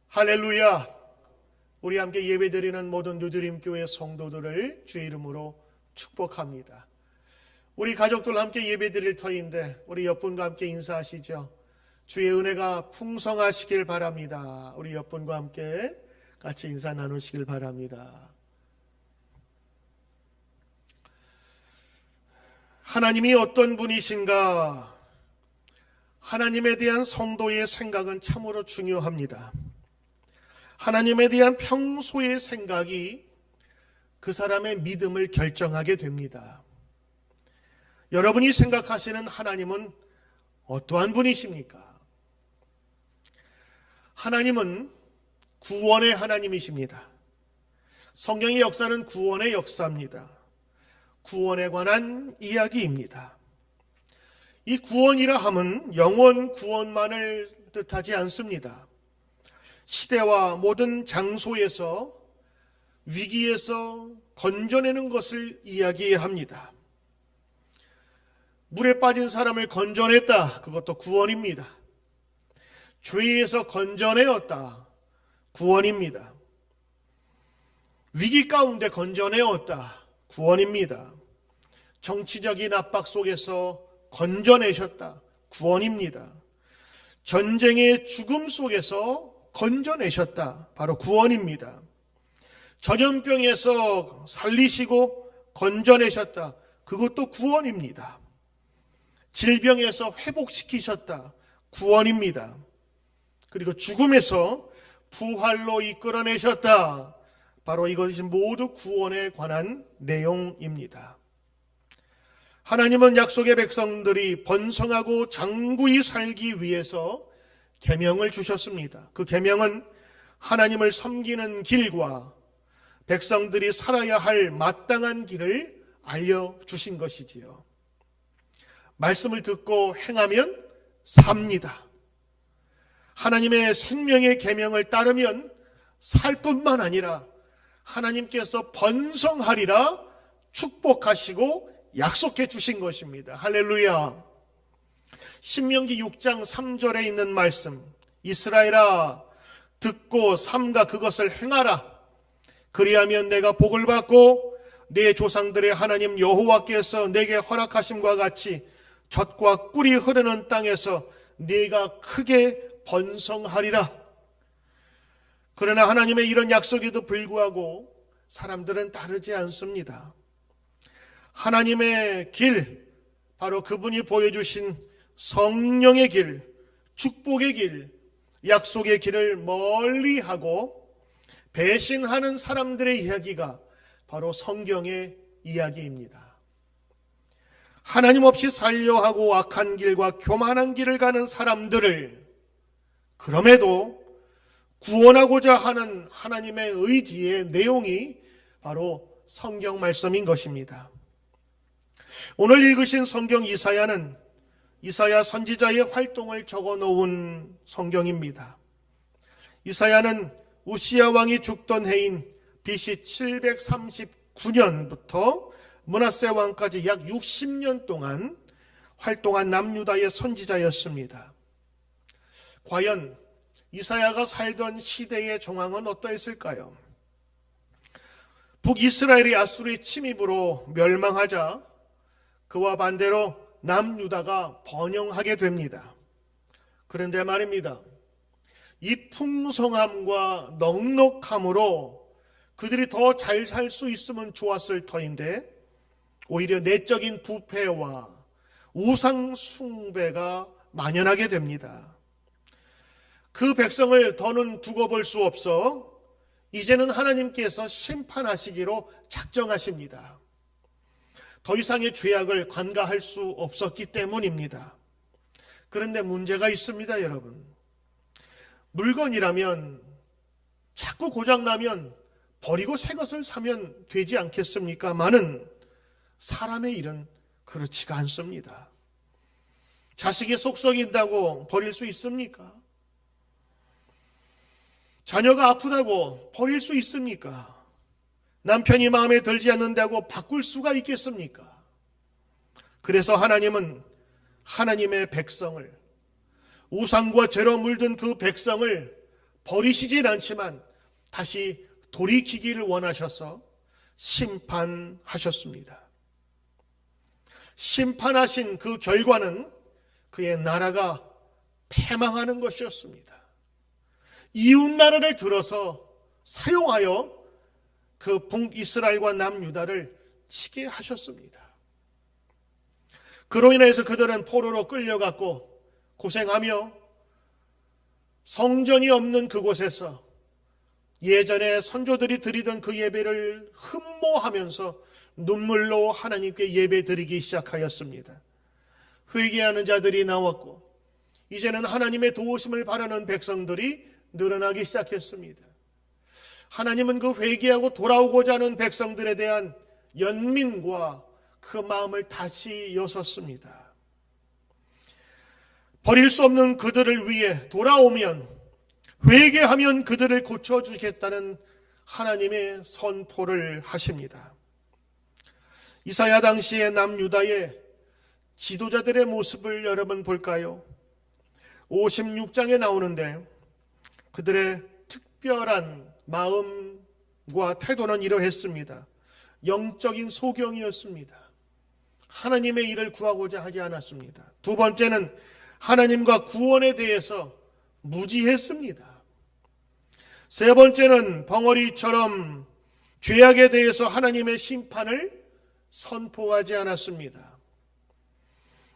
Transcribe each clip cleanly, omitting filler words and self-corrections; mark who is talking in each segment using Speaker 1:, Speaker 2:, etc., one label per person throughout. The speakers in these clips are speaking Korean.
Speaker 1: 할렐루야. 우리 함께 예배드리는 모든 뉴드림교회 성도들을 주의 이름으로 축복합니다. 우리 가족들 함께 예배드릴 터인데 우리 옆분과 함께 인사하시죠. 주의 은혜가 풍성하시길 바랍니다. 우리 옆분과 함께 같이 인사 나누시길 바랍니다. 하나님이 어떤 분이신가? 하나님에 대한 성도의 생각은 참으로 중요합니다. 하나님에 대한 평소의 생각이 그 사람의 믿음을 결정하게 됩니다. 여러분이 생각하시는 하나님은 어떠한 분이십니까? 하나님은 구원의 하나님이십니다. 성경의 역사는 구원의 역사입니다. 구원에 관한 이야기입니다. 이 구원이라 함은 영원 구원만을 뜻하지 않습니다. 시대와 모든 장소에서 위기에서 건져내는 것을 이야기합니다. 물에 빠진 사람을 건져냈다. 그것도 구원입니다. 죄에서 건져내었다. 구원입니다. 위기 가운데 건져내었다. 구원입니다. 정치적인 압박 속에서 건져내셨다. 구원입니다. 전쟁의 죽음 속에서 건져내셨다. 바로 구원입니다. 전염병에서 살리시고 건져내셨다. 그것도 구원입니다. 질병에서 회복시키셨다. 구원입니다. 그리고 죽음에서 부활로 이끌어내셨다. 바로 이것이 모두 구원에 관한 내용입니다. 하나님은 약속의 백성들이 번성하고 장구히 살기 위해서 계명을 주셨습니다. 그 계명은 하나님을 섬기는 길과 백성들이 살아야 할 마땅한 길을 알려주신 것이지요. 말씀을 듣고 행하면 삽니다. 하나님의 생명의 계명을 따르면 살 뿐만 아니라 하나님께서 번성하리라 축복하시고 약속해 주신 것입니다. 할렐루야. 신명기 6장 3절에 있는 말씀, 이스라엘아 듣고 삼가 그것을 행하라. 그리하면 내가 복을 받고 네 조상들의 하나님 여호와께서 내게 허락하심과 같이 젖과 꿀이 흐르는 땅에서 네가 크게 번성하리라. 그러나 하나님의 이런 약속에도 불구하고 사람들은 따르지 않습니다. 하나님의 길, 바로 그분이 보여주신 성령의 길, 축복의 길, 약속의 길을 멀리하고 배신하는 사람들의 이야기가 바로 성경의 이야기입니다. 하나님 없이 살려 하고 악한 길과 교만한 길을 가는 사람들을 그럼에도 구원하고자 하는 하나님의 의지의 내용이 바로 성경 말씀인 것입니다. 오늘 읽으신 성경 이사야는 이사야 선지자의 활동을 적어놓은 성경입니다. 이사야는 우시야 왕이 죽던 해인 BC 739년부터 므낫세 왕까지 약 60년 동안 활동한 남유다의 선지자였습니다. 과연 이사야가 살던 시대의 정황은 어떠했을까요? 북이스라엘이 아수르의 침입으로 멸망하자 그와 반대로 남유다가 번영하게 됩니다. 그런데 말입니다. 이 풍성함과 넉넉함으로 그들이 더 잘 살 수 있으면 좋았을 터인데 오히려 내적인 부패와 우상 숭배가 만연하게 됩니다. 그 백성을 더는 두고 볼 수 없어 이제는 하나님께서 심판하시기로 작정하십니다. 더 이상의 죄악을 관가할 수 없었기 때문입니다. 그런데 문제가 있습니다, 여러분. 물건이라면 자꾸 고장나면 버리고 새 것을 사면 되지 않겠습니까? 많은 사람의 일은 그렇지가 않습니다. 자식이 속 썩인다고 버릴 수 있습니까? 자녀가 아프다고 버릴 수 있습니까? 남편이 마음에 들지 않는다고 바꿀 수가 있겠습니까? 그래서 하나님은 하나님의 백성을, 우상과 죄로 물든 그 백성을 버리시진 않지만 다시 돌이키기를 원하셔서 심판하셨습니다. 심판하신 그 결과는 그의 나라가 패망하는 것이었습니다. 이웃나라를 들어서 사용하여 그 북이스라엘과 남유다를 치게 하셨습니다. 그로 인해서 그들은 포로로 끌려갔고 고생하며 성전이 없는 그곳에서 예전에 선조들이 드리던 그 예배를 흠모하면서 눈물로 하나님께 예배 드리기 시작하였습니다. 회개하는 자들이 나왔고 이제는 하나님의 도우심을 바라는 백성들이 늘어나기 시작했습니다. 하나님은 그 회개하고 돌아오고자 하는 백성들에 대한 연민과 그 마음을 다시 여섰습니다. 버릴 수 없는 그들을 위해 돌아오면, 회개하면 그들을 고쳐주겠다는 하나님의 선포를 하십니다. 이사야 당시의 남유다의 지도자들의 모습을 여러분 볼까요? 56장에 나오는데 그들의 특별한 마음과 태도는 이러했습니다. 영적인 소경이었습니다. 하나님의 일을 구하고자 하지 않았습니다. 두 번째는 하나님과 구원에 대해서 무지했습니다. 세 번째는 벙어리처럼 죄악에 대해서 하나님의 심판을 선포하지 않았습니다.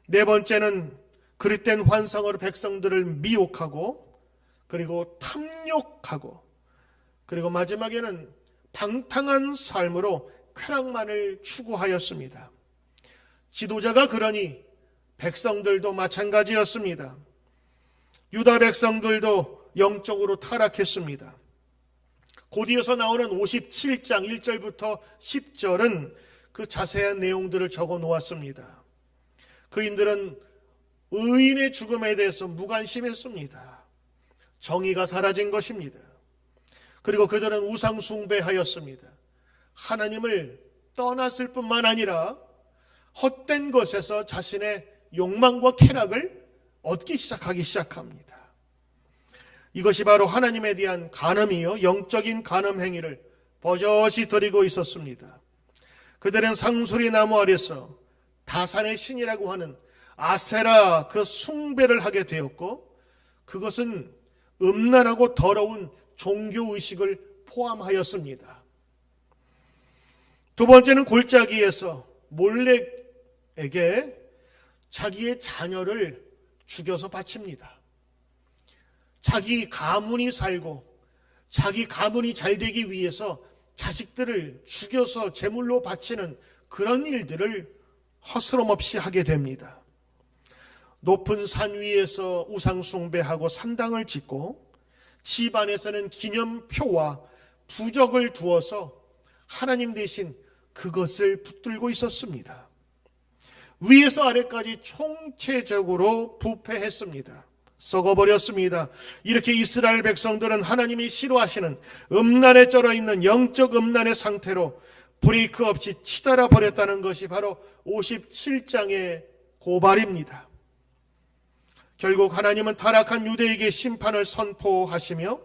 Speaker 1: 네 번째는 그릇된 환상으로 백성들을 미혹하고 그리고 탐욕하고 그리고 마지막에는 방탕한 삶으로 쾌락만을 추구하였습니다. 지도자가 그러니 백성들도 마찬가지였습니다. 유다 백성들도 영적으로 타락했습니다. 곧 이어서 나오는 57장 1절부터 10절은 그 자세한 내용들을 적어 놓았습니다. 그인들은 의인의 죽음에 대해서 무관심했습니다. 정의가 사라진 것입니다. 그리고 그들은 우상 숭배하였습니다. 하나님을 떠났을 뿐만 아니라 헛된 것에서 자신의 욕망과 쾌락을 얻기 시작합니다. 이것이 바로 하나님에 대한 간음이요, 영적인 간음 행위를 버젓이 드리고 있었습니다. 그들은 상수리 나무 아래서 다산의 신이라고 하는 아세라 그 숭배를 하게 되었고, 그것은 음란하고 더러운 종교의식을 포함하였습니다. 두 번째는 골짜기에서 몰렉에게 자기의 자녀를 죽여서 바칩니다. 자기 가문이 살고 자기 가문이 잘 되기 위해서 자식들을 죽여서 제물로 바치는 그런 일들을 허스름없이 하게 됩니다. 높은 산 위에서 우상 숭배하고 산당을 짓고 집 안에서는 기념표와 부적을 두어서 하나님 대신 그것을 붙들고 있었습니다. 위에서 아래까지 총체적으로 부패했습니다. 썩어버렸습니다. 이렇게 이스라엘 백성들은 하나님이 싫어하시는 음란에 쩔어있는 영적 음란의 상태로 브레이크 없이 치달아 버렸다는 것이 바로 57장의 고발입니다. 결국 하나님은 타락한 유대에게 심판을 선포하시며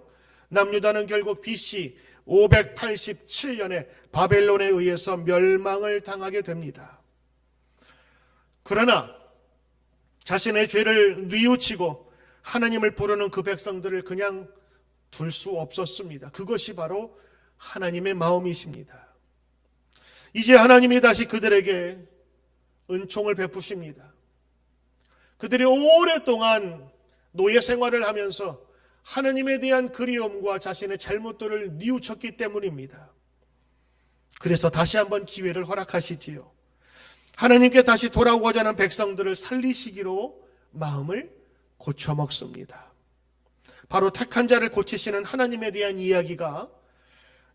Speaker 1: 남유다는 결국 BC 587년에 바벨론에 의해서 멸망을 당하게 됩니다. 그러나 자신의 죄를 뉘우치고 하나님을 부르는 그 백성들을 그냥 둘 수 없었습니다. 그것이 바로 하나님의 마음이십니다. 이제 하나님이 다시 그들에게 은총을 베푸십니다. 그들이 오랫동안 노예 생활을 하면서 하나님에 대한 그리움과 자신의 잘못들을 뉘우쳤기 때문입니다. 그래서 다시 한번 기회를 허락하시지요. 하나님께 다시 돌아오고자 하는 백성들을 살리시기로 마음을 고쳐먹습니다. 바로 택한 자를 고치시는 하나님에 대한 이야기가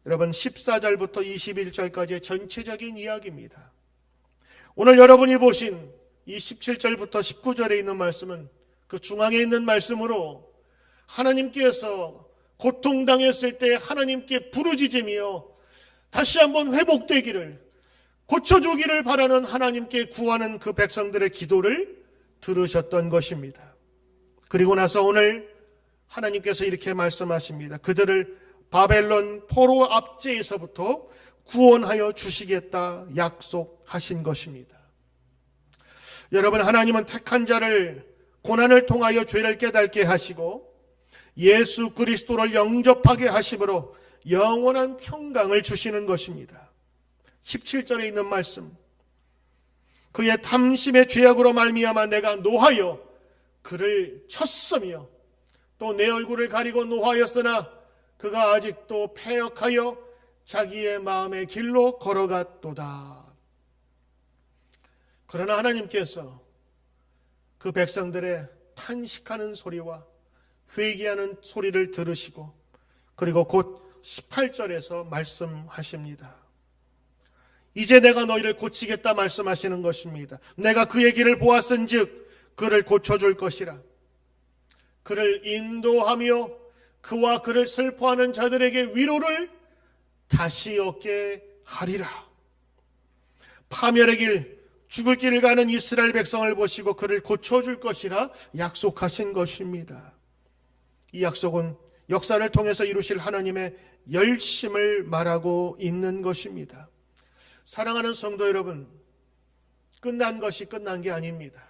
Speaker 1: 여러분 14절부터 21절까지의 전체적인 이야기입니다. 오늘 여러분이 보신 이 17절부터 19절에 있는 말씀은 그 중앙에 있는 말씀으로 하나님께서 고통당했을 때 하나님께 부르짖으며 다시 한번 회복되기를, 고쳐주기를 바라는 하나님께 구하는 그 백성들의 기도를 들으셨던 것입니다. 그리고 나서 오늘 하나님께서 이렇게 말씀하십니다. 그들을 바벨론 포로 압제에서부터 구원하여 주시겠다 약속하신 것입니다. 여러분, 하나님은 택한 자를 고난을 통하여 죄를 깨닫게 하시고 예수 그리스도를 영접하게 하심으로 영원한 평강을 주시는 것입니다. 17절에 있는 말씀, 그의 탐심의 죄악으로 말미암아 내가 노하여 그를 쳤으며 또 내 얼굴을 가리고 노하였으나 그가 아직도 패역하여 자기의 마음의 길로 걸어갔도다. 그러나 하나님께서 그 백성들의 탄식하는 소리와 회개하는 소리를 들으시고 그리고 곧 18절에서 말씀하십니다. 이제 내가 너희를 고치겠다 말씀하시는 것입니다. 내가 그의 길을 보았은즉 그를 고쳐줄 것이라. 그를 인도하며 그와 그를 슬퍼하는 자들에게 위로를 다시 얻게 하리라. 파멸의 길, 죽을 길을 가는 이스라엘 백성을 보시고 그를 고쳐줄 것이라 약속하신 것입니다. 이 약속은 역사를 통해서 이루실 하나님의 열심을 말하고 있는 것입니다. 사랑하는 성도 여러분, 끝난 것이 끝난 게 아닙니다.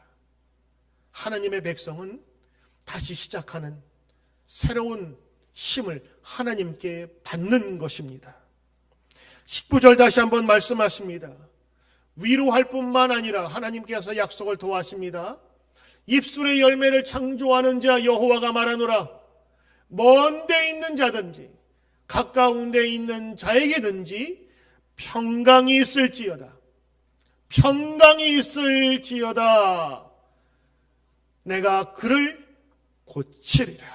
Speaker 1: 하나님의 백성은 다시 시작하는 새로운 힘을 하나님께 받는 것입니다. 19절 다시 한번 말씀하십니다. 위로할 뿐만 아니라 하나님께서 약속을 더하십니다. 입술의 열매를 창조하는 자 여호와가 말하노라. 먼 데 있는 자든지 가까운 데 있는 자에게든지 평강이 있을지어다. 평강이 있을지어다. 내가 그를 고치리라.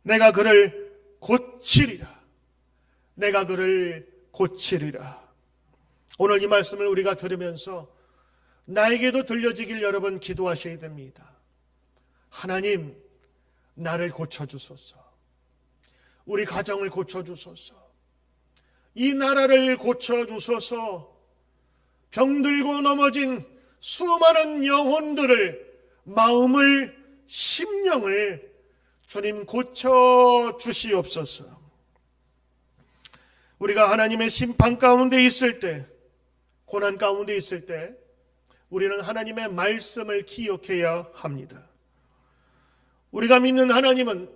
Speaker 1: 내가 그를 고치리라. 내가 그를 고치리라. 오늘 이 말씀을 우리가 들으면서 나에게도 들려지길 여러분 기도하셔야 됩니다. 하나님, 나를 고쳐주소서. 우리 가정을 고쳐주소서. 이 나라를 고쳐주소서. 병들고 넘어진 수많은 영혼들을, 마음을, 심령을 주님 고쳐주시옵소서. 우리가 하나님의 심판 가운데 있을 때, 고난 가운데 있을 때 우리는 하나님의 말씀을 기억해야 합니다. 우리가 믿는 하나님은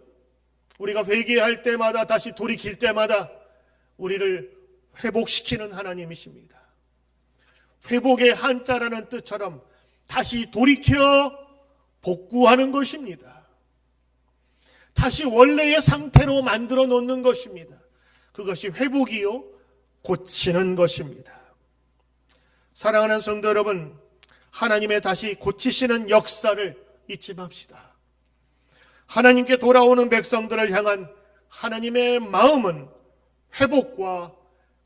Speaker 1: 우리가 회개할 때마다, 다시 돌이킬 때마다 우리를 회복시키는 하나님이십니다. 회복의 한자라는 뜻처럼 다시 돌이켜 복구하는 것입니다. 다시 원래의 상태로 만들어 놓는 것입니다. 그것이 회복이요, 고치는 것입니다. 사랑하는 성도 여러분, 하나님의 다시 고치시는 역사를 잊지 맙시다. 하나님께 돌아오는 백성들을 향한 하나님의 마음은 회복과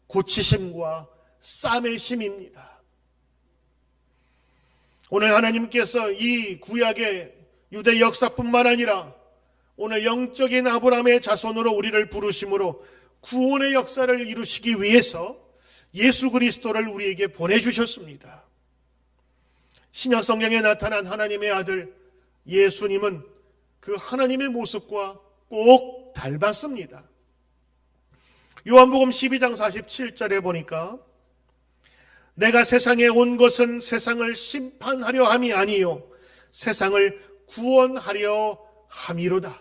Speaker 1: 고치심과 싸매심입니다. 오늘 하나님께서 이 구약의 유대 역사뿐만 아니라 오늘 영적인 아브라함의 자손으로 우리를 부르심으로 구원의 역사를 이루시기 위해서 예수 그리스도를 우리에게 보내주셨습니다. 신약 성경에 나타난 하나님의 아들 예수님은 그 하나님의 모습과 꼭 닮았습니다. 요한복음 12장 47절에 보니까 내가 세상에 온 것은 세상을 심판하려 함이 아니요 세상을 구원하려 함이로다.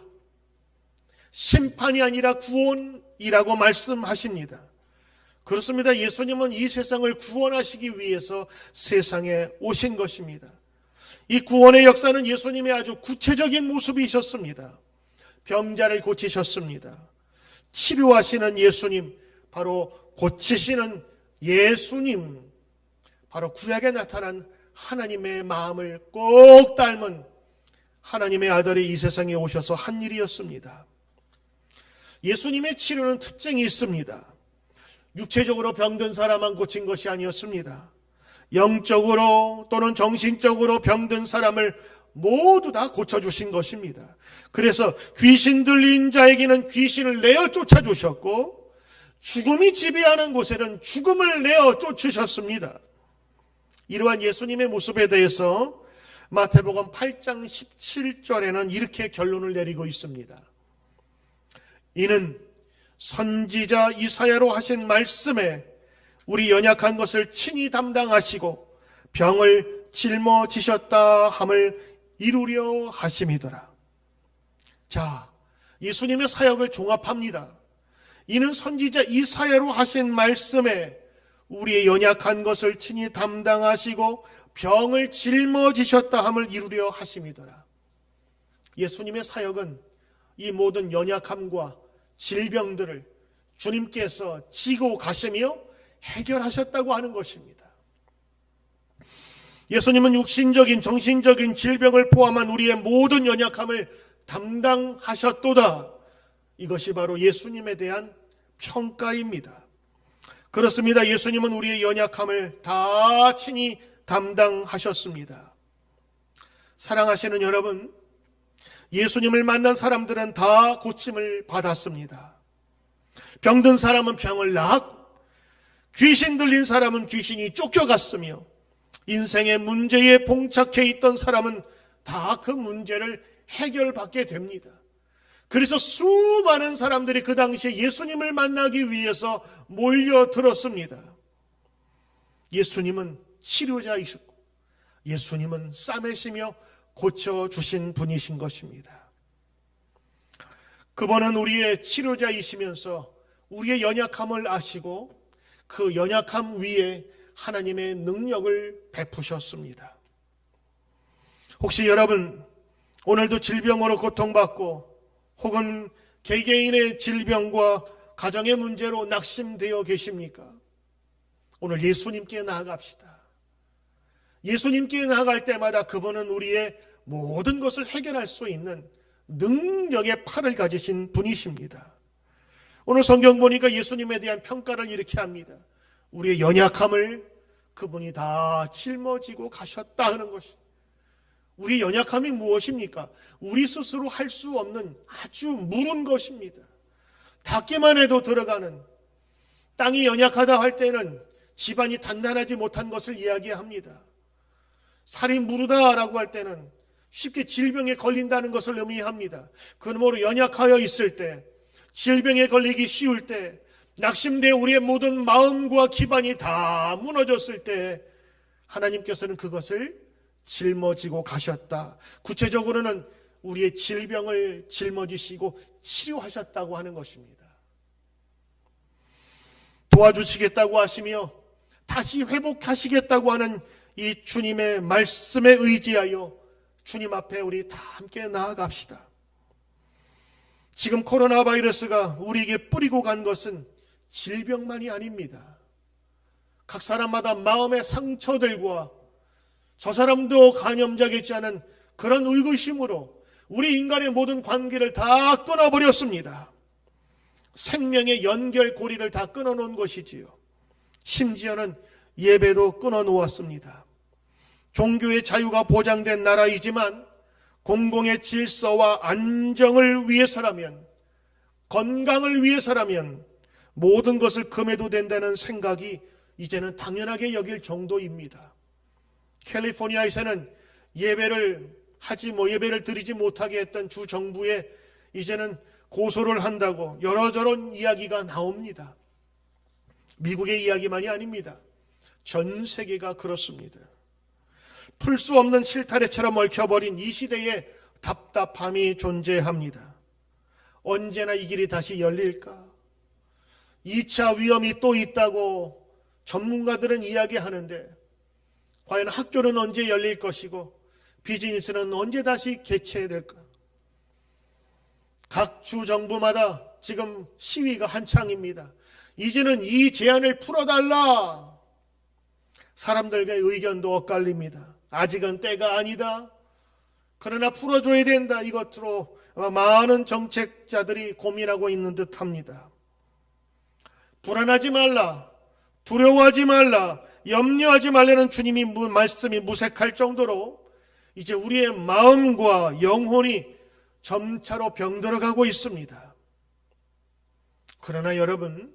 Speaker 1: 심판이 아니라 구원이라고 말씀하십니다. 그렇습니다. 예수님은 이 세상을 구원하시기 위해서 세상에 오신 것입니다. 이 구원의 역사는 예수님의 아주 구체적인 모습이셨습니다. 병자를 고치셨습니다. 치료하시는 예수님, 바로 고치시는 예수님, 바로 구약에 나타난 하나님의 마음을 꼭 닮은 하나님의 아들이 이 세상에 오셔서 한 일이었습니다. 예수님의 치료는 특징이 있습니다. 육체적으로 병든 사람만 고친 것이 아니었습니다. 영적으로 또는 정신적으로 병든 사람을 모두 다 고쳐주신 것입니다. 그래서 귀신 들린 자에게는 귀신을 내어 쫓아주셨고 죽음이 지배하는 곳에는 죽음을 내어 쫓으셨습니다. 이러한 예수님의 모습에 대해서 마태복음 8장 17절에는 이렇게 결론을 내리고 있습니다. 이는 선지자 이사야로 하신 말씀에 우리 연약한 것을 친히 담당하시고 병을 짊어지셨다 함을 이루려 하심이더라. 자, 예수님의 사역을 종합합니다. 이는 선지자 이사야로 하신 말씀에 우리의 연약한 것을 친히 담당하시고 병을 짊어지셨다 함을 이루려 하심이더라. 예수님의 사역은 이 모든 연약함과 질병들을 주님께서 지고 가시며 해결하셨다고 하는 것입니다. 예수님은 육신적인 정신적인 질병을 포함한 우리의 모든 연약함을 담당하셨도다. 이것이 바로 예수님에 대한 평가입니다. 그렇습니다. 예수님은 우리의 연약함을 다 친히 담당하셨습니다. 사랑하시는 여러분, 예수님을 만난 사람들은 다 고침을 받았습니다. 병든 사람은 병을 낳았고 귀신 들린 사람은 귀신이 쫓겨갔으며 인생의 문제에 봉착해 있던 사람은 다 그 문제를 해결받게 됩니다. 그래서 수많은 사람들이 그 당시에 예수님을 만나기 위해서 몰려들었습니다. 예수님은 치료자이셨고 예수님은 싸매시며 고쳐주신 분이신 것입니다. 그분은 우리의 치료자이시면서 우리의 연약함을 아시고 그 연약함 위에 하나님의 능력을 베푸셨습니다. 혹시 여러분 오늘도 질병으로 고통받고 혹은 개개인의 질병과 가정의 문제로 낙심되어 계십니까? 오늘 예수님께 나아갑시다. 예수님께 나아갈 때마다 그분은 우리의 모든 것을 해결할 수 있는 능력의 팔을 가지신 분이십니다. 오늘 성경 보니까 예수님에 대한 평가를 이렇게 합니다. 우리의 연약함을 그분이 다 짊어지고 가셨다 하는 것입니다. 우리 연약함이 무엇입니까? 우리 스스로 할 수 없는 아주 무른 것입니다. 닿기만 해도 들어가는, 땅이 연약하다 할 때는 집안이 단단하지 못한 것을 이야기합니다. 살이 무르다라고 할 때는 쉽게 질병에 걸린다는 것을 의미합니다. 그러므로 연약하여 있을 때, 질병에 걸리기 쉬울 때, 낙심되어 우리의 모든 마음과 기반이 다 무너졌을 때 하나님께서는 그것을 짊어지고 가셨다. 구체적으로는 우리의 질병을 짊어지시고 치료하셨다고 하는 것입니다. 도와주시겠다고 하시며 다시 회복하시겠다고 하는 이 주님의 말씀에 의지하여 주님 앞에 우리 다 함께 나아갑시다. 지금 코로나 바이러스가 우리에게 뿌리고 간 것은 질병만이 아닙니다. 각 사람마다 마음의 상처들과 저 사람도 감염자겠지 않은 그런 의구심으로 우리 인간의 모든 관계를 다 끊어버렸습니다. 생명의 연결고리를 다 끊어놓은 것이지요. 심지어는 예배도 끊어놓았습니다. 종교의 자유가 보장된 나라이지만 공공의 질서와 안정을 위해서라면, 건강을 위해서라면 모든 것을 금해도 된다는 생각이 이제는 당연하게 여길 정도입니다. 캘리포니아에서는 예배를 드리지 못하게 했던 주 정부에 이제는 고소를 한다고 여러저런 이야기가 나옵니다. 미국의 이야기만이 아닙니다. 전 세계가 그렇습니다. 풀 수 없는 실타래처럼 얽혀버린 이 시대에 답답함이 존재합니다. 언제나 이 길이 다시 열릴까? 2차 위험이 또 있다고 전문가들은 이야기하는데 과연 학교는 언제 열릴 것이고 비즈니스는 언제 다시 개최될까? 각 주 정부마다 지금 시위가 한창입니다. 이제는 이 제한을 풀어달라. 사람들과의 의견도 엇갈립니다. 아직은 때가 아니다. 그러나 풀어줘야 된다. 이것으로 많은 정책자들이 고민하고 있는 듯합니다. 불안하지 말라. 두려워하지 말라. 염려하지 말라는 주님이 말씀이 무색할 정도로 이제 우리의 마음과 영혼이 점차로 병들어가고 있습니다. 그러나 여러분,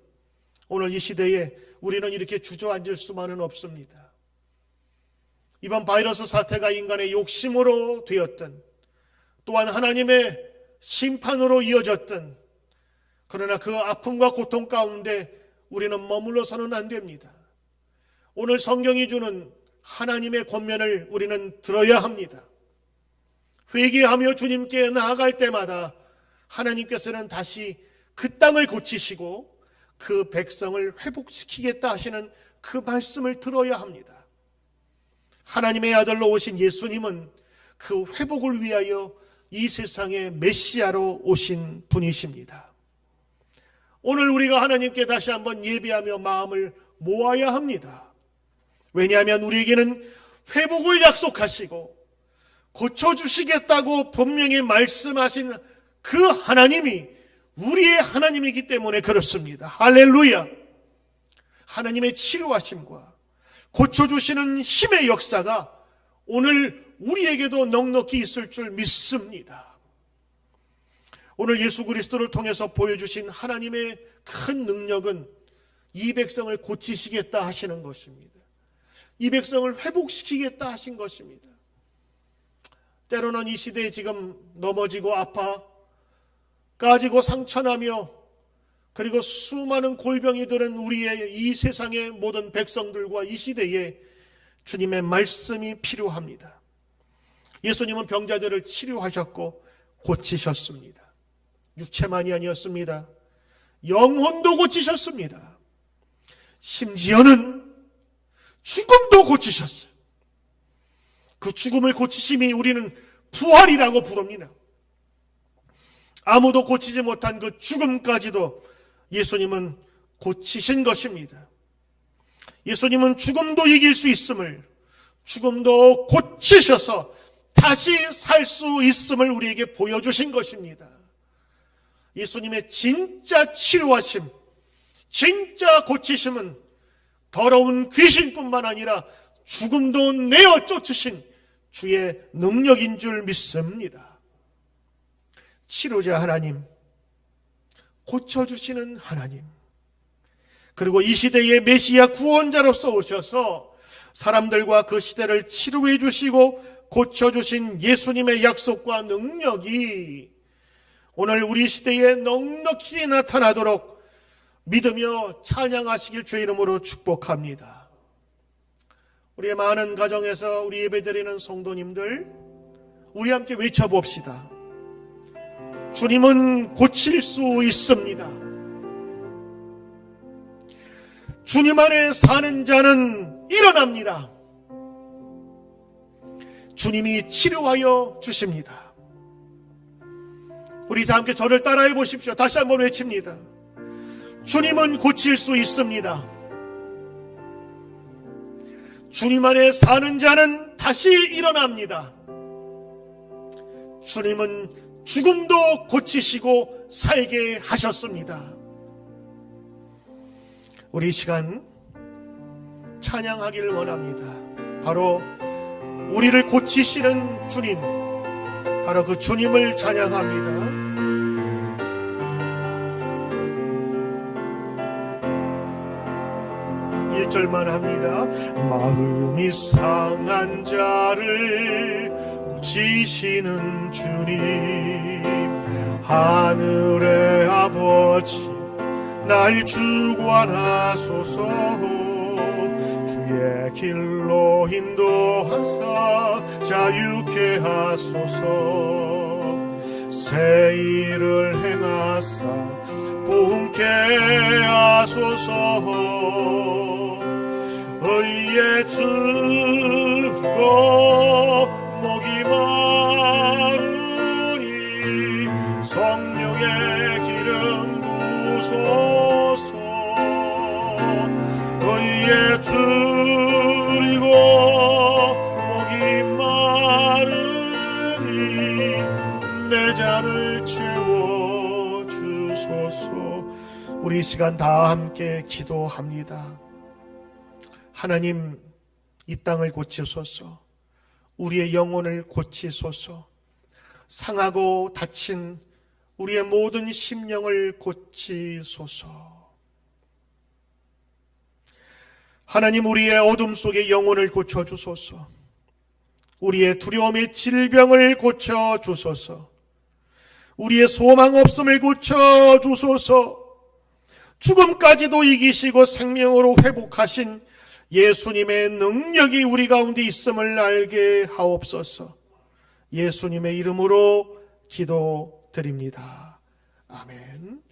Speaker 1: 오늘 이 시대에 우리는 이렇게 주저앉을 수만은 없습니다. 이번 바이러스 사태가 인간의 욕심으로 되었든 또한 하나님의 심판으로 이어졌든 그러나 그 아픔과 고통 가운데 우리는 머물러서는 안 됩니다. 오늘 성경이 주는 하나님의 권면을 우리는 들어야 합니다. 회개하며 주님께 나아갈 때마다 하나님께서는 다시 그 땅을 고치시고 그 백성을 회복시키겠다 하시는 그 말씀을 들어야 합니다. 하나님의 아들로 오신 예수님은 그 회복을 위하여 이 세상에 메시아로 오신 분이십니다. 오늘 우리가 하나님께 다시 한번 예배하며 마음을 모아야 합니다. 왜냐하면 우리에게는 회복을 약속하시고 고쳐주시겠다고 분명히 말씀하신 그 하나님이 우리의 하나님이기 때문에 그렇습니다. 할렐루야. 하나님의 치료하심과 고쳐주시는 힘의 역사가 오늘 우리에게도 넉넉히 있을 줄 믿습니다. 오늘 예수 그리스도를 통해서 보여주신 하나님의 큰 능력은 이 백성을 고치시겠다 하시는 것입니다. 이 백성을 회복시키겠다 하신 것입니다. 때로는 이 시대에 지금 넘어지고 아파 까지고 상처나며 그리고 수많은 골병이 들은 우리의 이 세상의 모든 백성들과 이 시대에 주님의 말씀이 필요합니다. 예수님은 병자들을 치료하셨고 고치셨습니다. 육체만이 아니었습니다. 영혼도 고치셨습니다. 심지어는 죽음도 고치셨어요. 그 죽음을 고치심이 우리는 부활이라고 부릅니다. 아무도 고치지 못한 그 죽음까지도 예수님은 고치신 것입니다. 예수님은 죽음도 이길 수 있음을, 죽음도 고치셔서 다시 살 수 있음을 우리에게 보여주신 것입니다. 예수님의 진짜 치료하심, 진짜 고치심은 더러운 귀신뿐만 아니라 죽음도 내어 쫓으신 주의 능력인 줄 믿습니다. 치료자 하나님, 고쳐주시는 하나님, 그리고 이 시대의 메시아 구원자로서 오셔서 사람들과 그 시대를 치료해 주시고 고쳐주신 예수님의 약속과 능력이 오늘 우리 시대에 넉넉히 나타나도록 믿으며 찬양하시길 주의 이름으로 축복합니다. 우리의 많은 가정에서 우리 예배드리는 성도님들, 우리 함께 외쳐봅시다. 주님은 고칠 수 있습니다. 주님 안에 사는 자는 일어납니다. 주님이 치료하여 주십니다. 우리 다 함께 저를 따라해 보십시오. 다시 한번 외칩니다. 주님은 고칠 수 있습니다. 주님 안에 사는 자는 다시 일어납니다. 주님은 죽음도 고치시고 살게 하셨습니다. 우리 이 시간 찬양하기를 원합니다. 바로 우리를 고치시는 주님, 바로 그 주님을 찬양합니다. 1절만 합니다. 마음이 상한 자를 고치시는 주님, 하늘의 아버지 날 주관하소서. 주의 길로 인도하사 자유케 하소서. 새 일을 행하사 부흥케 하소서. 의에 들고 목이 마르니 성령의 기름 부소서. 의에 들고 목이 마르니 내 잔을 채워주소서. 우리 이 시간 다 함께 기도합니다. 하나님, 이 땅을 고치소서. 우리의 영혼을 고치소서. 상하고 다친 우리의 모든 심령을 고치소서. 하나님, 우리의 어둠 속의 영혼을 고쳐주소서. 우리의 두려움의 질병을 고쳐주소서. 우리의 소망 없음을 고쳐주소서. 죽음까지도 이기시고 생명으로 회복하신 예수님의 능력이 우리 가운데 있음을 알게 하옵소서. 예수님의 이름으로 기도드립니다. 아멘.